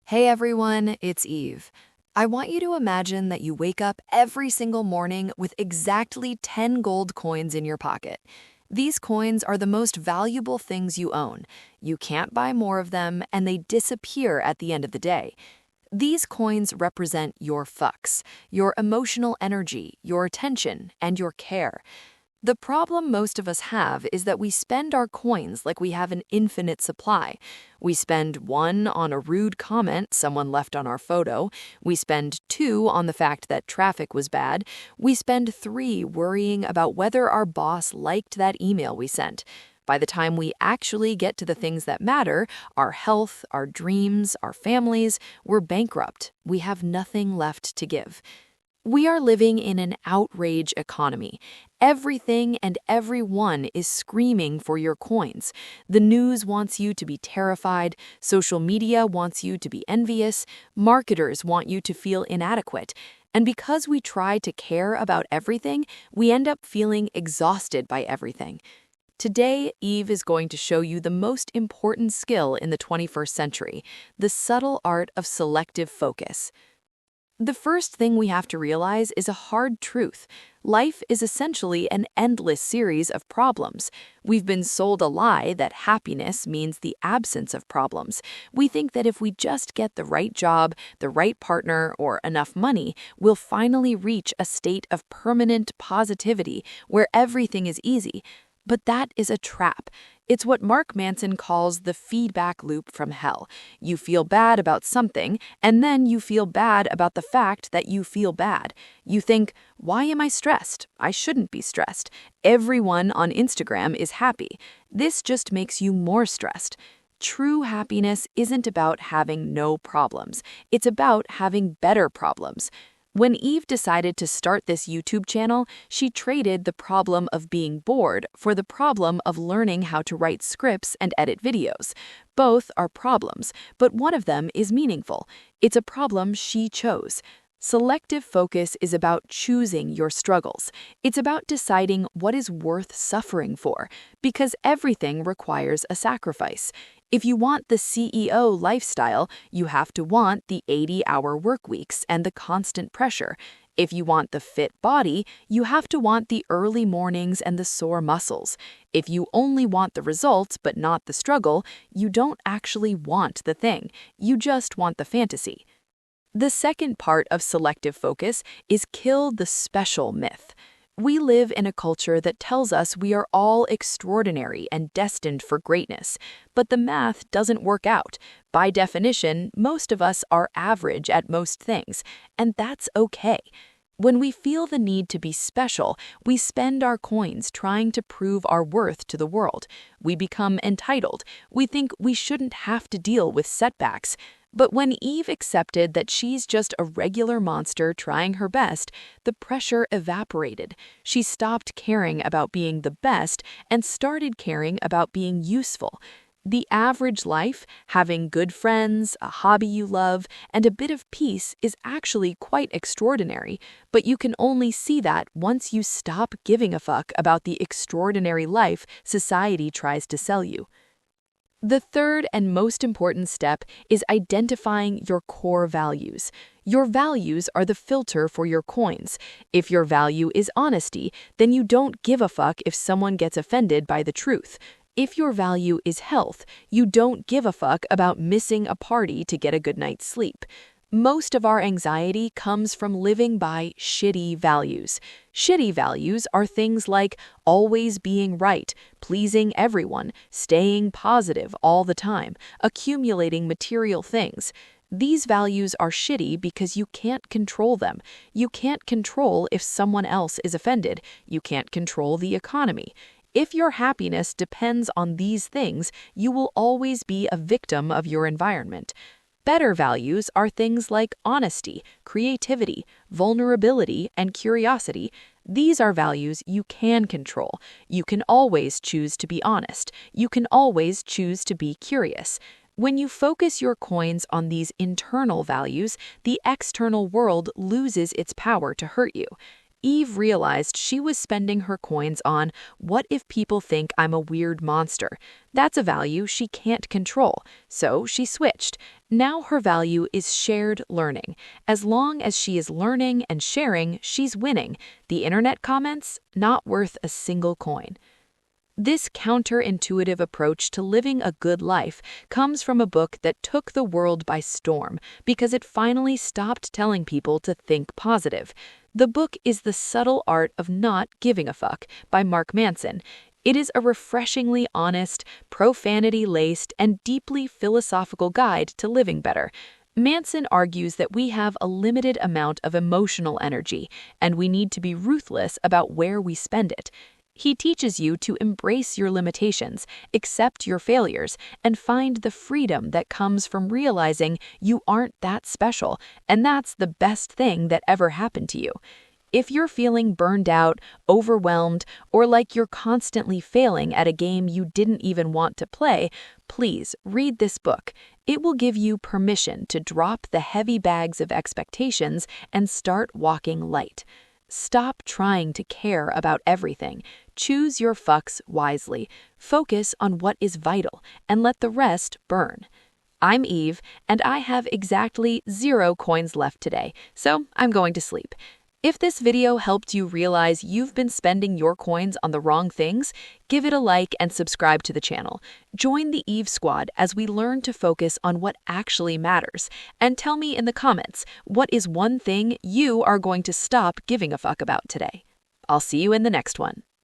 Hey everyone, it's Eve. I want you to imagine that you wake up every single morning with exactly 10 gold coins in your pocket. These coins are the most valuable things you own. You can't buy more of them, and they disappear at the end of the day. These coins represent your fucks, your emotional energy, your attention, and your care. The problem most of us have is that we spend our coins like we have an infinite supply. We spend one on a rude comment someone left on our photo. We spend two on the fact that traffic was bad. We spend three worrying about whether our boss liked that email we sent. By the time we actually get to the things that matter, our health, our dreams, our families, we're bankrupt. We have nothing left to give. We are living in an outrage economy. Everything and everyone is screaming for your coins. The news wants you to be terrified, social media wants you to be envious, marketers want you to feel inadequate. And because we try to care about everything, we end up feeling exhausted by everything. Today, Eve is going to show you the most important skill in the 21st century, the subtle art of selective focus. The first thing we have to realize is a hard truth. Life is essentially an endless series of problems. We've been sold a lie that happiness means the absence of problems. We think that if we just get the right job, the right partner, or enough money, we'll finally reach a state of permanent positivity where everything is easy. But that is a trap. It's what Mark Manson calls the feedback loop from hell. You feel bad about something, and then you feel bad about the fact that you feel bad. You think, why am I stressed? I shouldn't be stressed. Everyone on Instagram is happy. This just makes you more stressed. True happiness isn't about having no problems. It's about having better problems. When Eve decided to start this YouTube channel, she traded the problem of being bored for the problem of learning how to write scripts and edit videos. Both are problems, but one of them is meaningful. It's a problem she chose. Selective focus is about choosing your struggles. It's about deciding what is worth suffering for, because everything requires a sacrifice. If you want the CEO lifestyle, you have to want the 80-hour work weeks and the constant pressure. If you want the fit body, you have to want the early mornings and the sore muscles. If you only want the results but not the struggle, you don't actually want the thing. You just want the fantasy. The second part of selective focus is kill the special myth. We live in a culture that tells us we are all extraordinary and destined for greatness, but the math doesn't work out. By definition, most of us are average at most things, and that's okay. When we feel the need to be special, we spend our coins trying to prove our worth to the world. We become entitled. We think we shouldn't have to deal with setbacks. But when Eve accepted that she's just a regular monster trying her best, the pressure evaporated. She stopped caring about being the best and started caring about being useful. The average life, having good friends, a hobby you love, and a bit of peace is actually quite extraordinary, but you can only see that once you stop giving a fuck about the extraordinary life society tries to sell you. The third and most important step is identifying your core values. Your values are the filter for your coins. If your value is honesty, then you don't give a fuck if someone gets offended by the truth. If your value is health, you don't give a fuck about missing a party to get a good night's sleep. Most of our anxiety comes from living by shitty values. Shitty values are things like always being right, pleasing everyone, staying positive all the time, accumulating material things. These values are shitty because you can't control them. You can't control if someone else is offended. You can't control the economy. If your happiness depends on these things, you will always be a victim of your environment. Better values are things like honesty, creativity, vulnerability, and curiosity. These are values you can control. You can always choose to be honest. You can always choose to be curious. When you focus your coins on these internal values, the external world loses its power to hurt you. Eve realized she was spending her coins on "what if people think I'm a weird monster?" That's a value she can't control, so she switched. Now her value is shared learning. As long as she is learning and sharing, she's winning. The internet comments, not worth a single coin. This counterintuitive approach to living a good life comes from a book that took the world by storm because it finally stopped telling people to think positive. The book is The Subtle Art of Not Giving a Fuck by Mark Manson. It is a refreshingly honest, profanity-laced, and deeply philosophical guide to living better. Manson argues that we have a limited amount of emotional energy, and we need to be ruthless about where we spend it. He teaches you to embrace your limitations, accept your failures, and find the freedom that comes from realizing you aren't that special, and that's the best thing that ever happened to you. If you're feeling burned out, overwhelmed, or like you're constantly failing at a game you didn't even want to play, please read this book. It will give you permission to drop the heavy bags of expectations and start walking light. Stop trying to care about everything. Choose your fucks wisely. Focus on what is vital and let the rest burn. I'm Eve, and I have exactly 0 coins left today, so I'm going to sleep. If this video helped you realize you've been spending your coins on the wrong things, give it a like and subscribe to the channel. Join the Eve Squad as we learn to focus on what actually matters. And tell me in the comments, what is one thing you are going to stop giving a fuck about today? I'll see you in the next one.